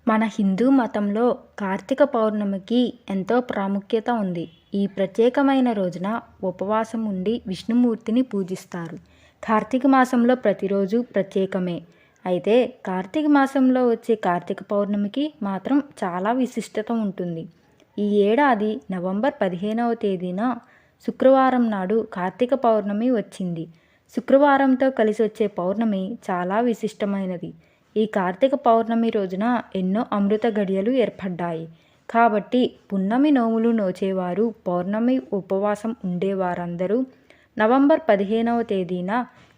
మన హిందూ మతంలో కార్తీక పౌర్ణమికి ఎంతో ప్రాముఖ్యత ఉంది. ఈ ప్రత్యేకమైన రోజున ఉపవాసం ఉండి విష్ణుమూర్తిని పూజిస్తారు. కార్తీక మాసంలో ప్రతిరోజు ప్రత్యేకమే. అయితే కార్తీక మాసంలో వచ్చే కార్తీక పౌర్ణమికి మాత్రం చాలా విశిష్టత ఉంటుంది. ఈ ఏడాది నవంబర్ 15వ తేదీన శుక్రవారం నాడు కార్తీక పౌర్ణమి వచ్చింది. శుక్రవారంతో కలిసి వచ్చే పౌర్ణమి చాలా విశిష్టమైనది. ఈ కార్తీక పౌర్ణమి రోజున ఎన్నో అమృత గడియలు ఏర్పడ్డాయి. కాబట్టి పున్నమి నోములు నోచేవారు, పౌర్ణమి ఉపవాసం ఉండేవారందరూ నవంబర్ 15వ తేదీన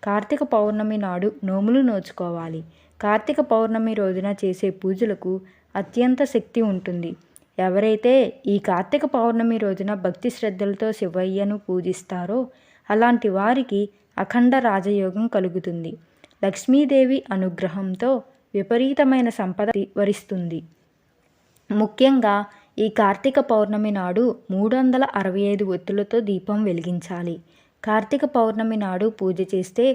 కార్తీక పౌర్ణమి నాడు నోములు నోచుకోవాలి. కార్తీక పౌర్ణమి రోజున చేసే పూజలకు అత్యంత శక్తి ఉంటుంది. ఎవరైతే ఈ కార్తీక పౌర్ణమి రోజున భక్తి శ్రద్ధలతో శివయ్యను పూజిస్తారో అలాంటి వారికి అఖండ రాజయోగం కలుగుతుంది. లక్ష్మీదేవి అనుగ్రహంతో విపరీతమైన సంపద వరిస్తుంది. ముఖ్యంగా ఈ కార్తీక పౌర్ణమి నాడు 365 ఒత్తులతో దీపం వెలిగించాలి. కార్తీక పౌర్ణమి నాడు పూజ చేస్తే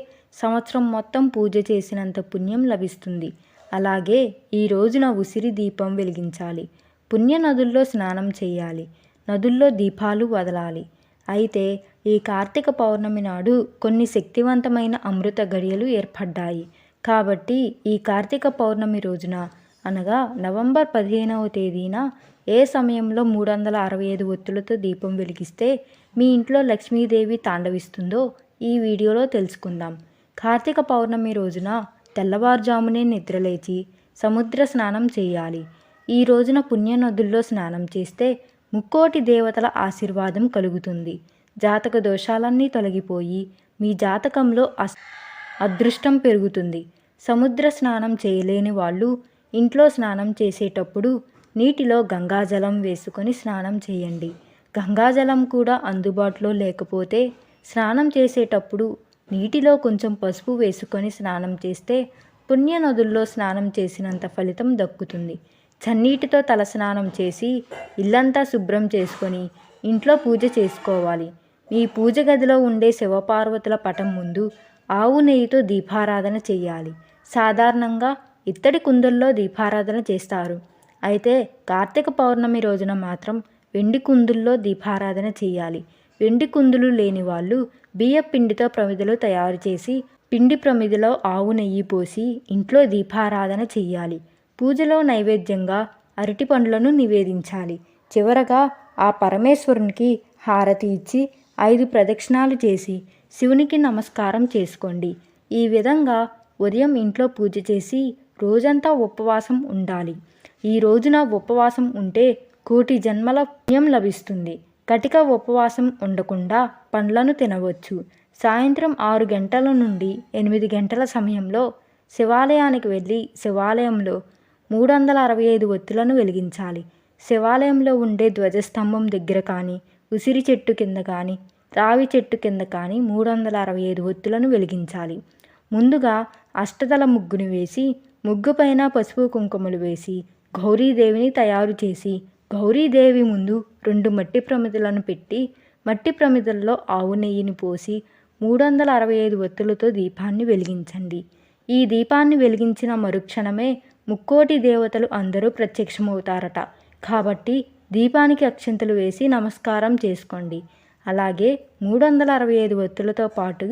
సంవత్సరం మొత్తం పూజ చేసినంత పుణ్యం లభిస్తుంది. అలాగే ఈ రోజున ఉసిరి దీపం వెలిగించాలి. పుణ్య నదుల్లో స్నానం చేయాలి. నదుల్లో దీపాలు వదలాలి. అయితే ఈ కార్తీక పౌర్ణమి నాడు కొన్ని శక్తివంతమైన అమృత గడియలు ఏర్పడ్డాయి. కాబట్టి ఈ కార్తీక పౌర్ణమి రోజున అనగా నవంబర్ 15వ తేదీన ఏ సమయంలో 365 ఒత్తులతో దీపం వెలిగిస్తే మీ ఇంట్లో లక్ష్మీదేవి తాండవిస్తుందో ఈ వీడియోలో తెలుసుకుందాం. కార్తీక పౌర్ణమి రోజున తెల్లవారుజామునే నిద్రలేచి సముద్ర స్నానం చేయాలి. ఈ రోజున పుణ్య నదుల్లో స్నానం చేస్తే ముక్కోటి దేవతల ఆశీర్వాదం కలుగుతుంది. జాతక దోషాలన్నీ తొలగిపోయి మీ జాతకంలో అదృష్టం పెరుగుతుంది. సముద్ర స్నానం చేయలేని వాళ్ళు ఇంట్లో స్నానం చేసేటప్పుడు నీటిలో గంగాజలం వేసుకొని స్నానం చేయండి. గంగాజలం కూడా అందుబాటులో లేకపోతే స్నానం చేసేటప్పుడు నీటిలో కొంచెం పసుపు వేసుకొని స్నానం చేస్తే పుణ్య నదుల్లో స్నానం చేసినంత ఫలితం దక్కుతుంది. చన్నీటితో తలస్నానం చేసి ఇల్లంతా శుభ్రం చేసుకొని ఇంట్లో పూజ చేసుకోవాలి. మీ పూజ గదిలో ఉండే శివపార్వతుల పటం ముందు ఆవు నెయ్యితో దీపారాధన చేయాలి. సాధారణంగా ఇత్తడి కుందుల్లో దీపారాధన చేస్తారు. అయితే కార్తీక పౌర్ణమి రోజున మాత్రం వెండి కుందుల్లో దీపారాధన చేయాలి. వెండి కుందులు లేని వాళ్ళు బియ్య పిండితో ప్రమిదలు తయారు చేసి పిండి ప్రమిదలో ఆవు నెయ్యి పోసి ఇంట్లో దీపారాధన చేయాలి. పూజలో నైవేద్యంగా అరటి పండ్లను నివేదించాలి. చివరగా ఆ పరమేశ్వరునికి హారతి ఇచ్చి 5 ప్రదక్షిణాలు చేసి శివునికి నమస్కారం చేసుకోండి. ఈ విధంగా ఉదయం ఇంట్లో పూజ చేసి రోజంతా ఉపవాసం ఉండాలి. ఈ రోజున ఉపవాసం ఉంటే కోటి జన్మల పుణ్యం లభిస్తుంది. కటిక ఉపవాసం ఉండకుండా పండ్లను తినవచ్చు. సాయంత్రం 6 గంటల నుండి 8 గంటల సమయంలో శివాలయానికి వెళ్ళి శివాలయంలో 365 ఒత్తులను వెలిగించాలి. శివాలయంలో ఉండే ధ్వజస్తంభం దగ్గర కానీ, ఉసిరి చెట్టు కింద కానీ, రావి చెట్టు కింద కానీ 365 ఒత్తులను వెలిగించాలి. ముందుగా అష్టదళ ముగ్గుని వేసి ముగ్గు పైన పసుపు కుంకుమలు వేసి గౌరీదేవిని తయారు చేసి గౌరీదేవి ముందు 2 మట్టి ప్రమిదలను పెట్టి మట్టి ప్రమిదల్లో ఆవు నెయ్యిని పోసి 365 ఒత్తులతో దీపాన్ని వెలిగించండి. ఈ దీపాన్ని వెలిగించిన మరుక్షణమే ముక్కోటి దేవతలు అందరూ ప్రత్యక్షమవుతారట. కాబట్టి దీపానికి అక్షింతలు వేసి నమస్కారం చేసుకోండి. అలాగే 365 ఒత్తులతో పాటు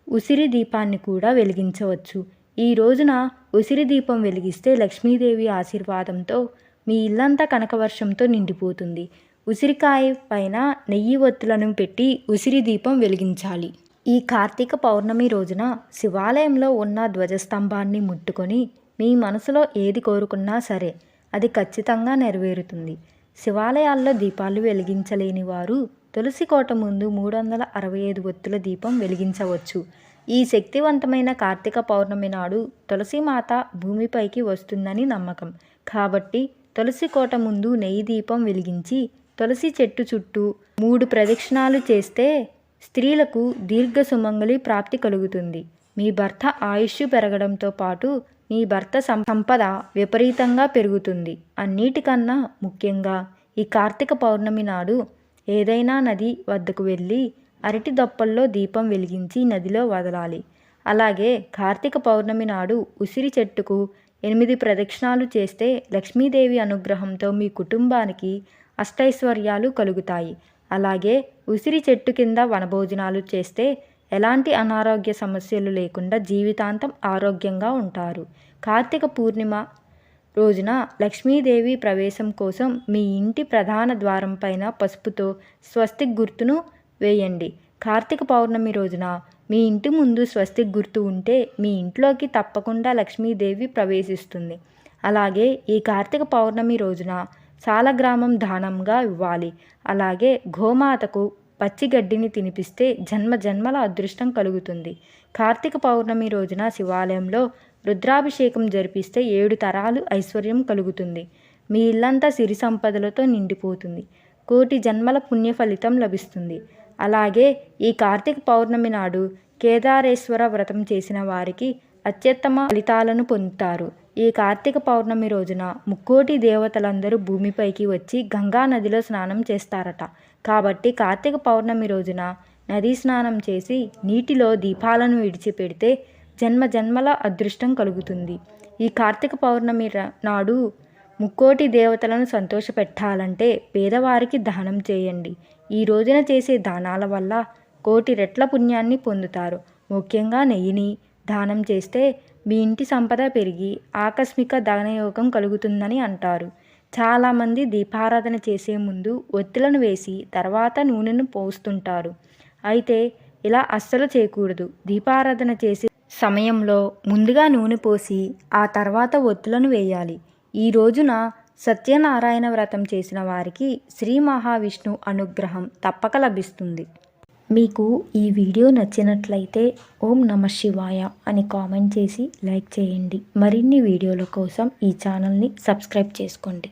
ఉసిరి దీపాన్ని కూడా వెలిగించవచ్చు. ఈ రోజున ఉసిరి దీపం వెలిగిస్తే లక్ష్మీదేవి ఆశీర్వాదంతో మీ ఇల్లంతా కనకవర్షంతో నిండిపోతుంది. ఉసిరికాయ పైన నెయ్యి ఒత్తులను పెట్టి ఉసిరి దీపం వెలిగించాలి. ఈ కార్తీక పౌర్ణమి రోజున శివాలయంలో ఉన్న ధ్వజస్తంభాన్ని ముట్టుకొని మీ మనసులో ఏది కోరుకున్నా సరే అది ఖచ్చితంగా నెరవేరుతుంది. శివాలయాల్లో దీపాలు వెలిగించలేని వారు తులసి కోట ముందు 365 ఒత్తుల దీపం వెలిగించవచ్చు. ఈ శక్తివంతమైన కార్తీక పౌర్ణమి నాడు తులసిమాత భూమిపైకి వస్తుందని నమ్మకం. కాబట్టి తులసి కోట ముందు నెయ్యి దీపం వెలిగించి తులసి చెట్టు చుట్టూ 3 ప్రదక్షిణాలు చేస్తే స్త్రీలకు దీర్ఘ సుమంగళి ప్రాప్తి కలుగుతుంది. మీ భర్త ఆయుష్ పెరగడంతో పాటు మీ భర్త సంపద విపరీతంగా పెరుగుతుంది. అన్నిటికన్నా ముఖ్యంగా ఈ కార్తీక పౌర్ణమి నాడు ఏదైనా నది వద్దకు వెళ్ళి అరటి దొప్పల్లో దీపం వెలిగించి నదిలో వదలాలి. అలాగే కార్తీక పౌర్ణమి నాడు ఉసిరి చెట్టుకు 8 ప్రదక్షిణాలు చేస్తే లక్ష్మీదేవి అనుగ్రహంతో మీ కుటుంబానికి అష్టైశ్వర్యాలు కలుగుతాయి. అలాగే ఉసిరి చెట్టు కింద వనభోజనాలు చేస్తే ఎలాంటి అనారోగ్య సమస్యలు లేకుండా జీవితాంతం ఆరోగ్యంగా ఉంటారు. కార్తీక పూర్ణిమ రోజున లక్ష్మీదేవి ప్రవేశం కోసం మీ ఇంటి ప్రధాన ద్వారం పైన పసుపుతో స్వస్తిక్ గుర్తును వేయండి. కార్తీక పౌర్ణమి రోజున మీ ఇంటి ముందు స్వస్తిక్ గుర్తు ఉంటే మీ ఇంట్లోకి తప్పకుండా లక్ష్మీదేవి ప్రవేశిస్తుంది. అలాగే ఈ కార్తీక పౌర్ణమి రోజున సాలగ్రామం దానంగా ఇవ్వాలి. అలాగే గోమాతకు పచ్చి గడ్డిని తినిపిస్తే జన్మ జన్మల అదృష్టం కలుగుతుంది. కార్తీక పౌర్ణమి రోజున శివాలయంలో రుద్రాభిషేకం జరిపిస్తే 7 తరాలు ఐశ్వర్యం కలుగుతుంది. మీ ఇల్లంతా సిరి సంపదలతో నిండిపోతుంది. కోటి జన్మల పుణ్య ఫలితం లభిస్తుంది. అలాగే ఈ కార్తీక పౌర్ణమి నాడు కేదారేశ్వర వ్రతం చేసిన వారికి అత్యుత్తమ ఫలితాలను పొందుతారు. ఈ కార్తీక పౌర్ణమి రోజున ముక్కోటి దేవతలందరూ భూమిపైకి వచ్చి గంగా నదిలో స్నానం చేస్తారట. కాబట్టి కార్తీక పౌర్ణమి రోజున నదీ స్నానం చేసి నీటిలో దీపాలను విడిచిపెడితే జన్మ జన్మల అదృష్టం కలుగుతుంది. ఈ కార్తీక పౌర్ణమి నాడు ముక్కోటి దేవతలను సంతోషపెట్టాలంటే పేదవారికి దానం చేయండి. ఈ రోజున చేసే దానాల వల్ల కోటి రెట్ల పుణ్యాన్ని పొందుతారు. ముఖ్యంగా నెయ్యిని దానం చేస్తే మీ ఇంటి సంపద పెరిగి ఆకస్మిక ధనయోగం కలుగుతుందని అంటారు. చాలామంది దీపారాధన చేసే ముందు ఒత్తులను వేసి తర్వాత నూనెను పోస్తుంటారు. అయితే ఇలా అస్సలు చేయకూడదు. దీపారాధన చేసే సమయంలో ముందుగా నూనె పోసి ఆ తర్వాత ఒత్తులను వేయాలి. ఈ రోజున సత్యనారాయణ వ్రతం చేసిన వారికి శ్రీ మహావిష్ణు అనుగ్రహం తప్పక లభిస్తుంది. మీకు ఈ వీడియో నచ్చినట్లయితే ఓం నమః శివాయ అని కామెంట్ చేసి లైక్ చేయండి. మరిన్ని వీడియోల కోసం ఈ ఛానల్ని సబ్స్క్రైబ్ చేసుకోండి.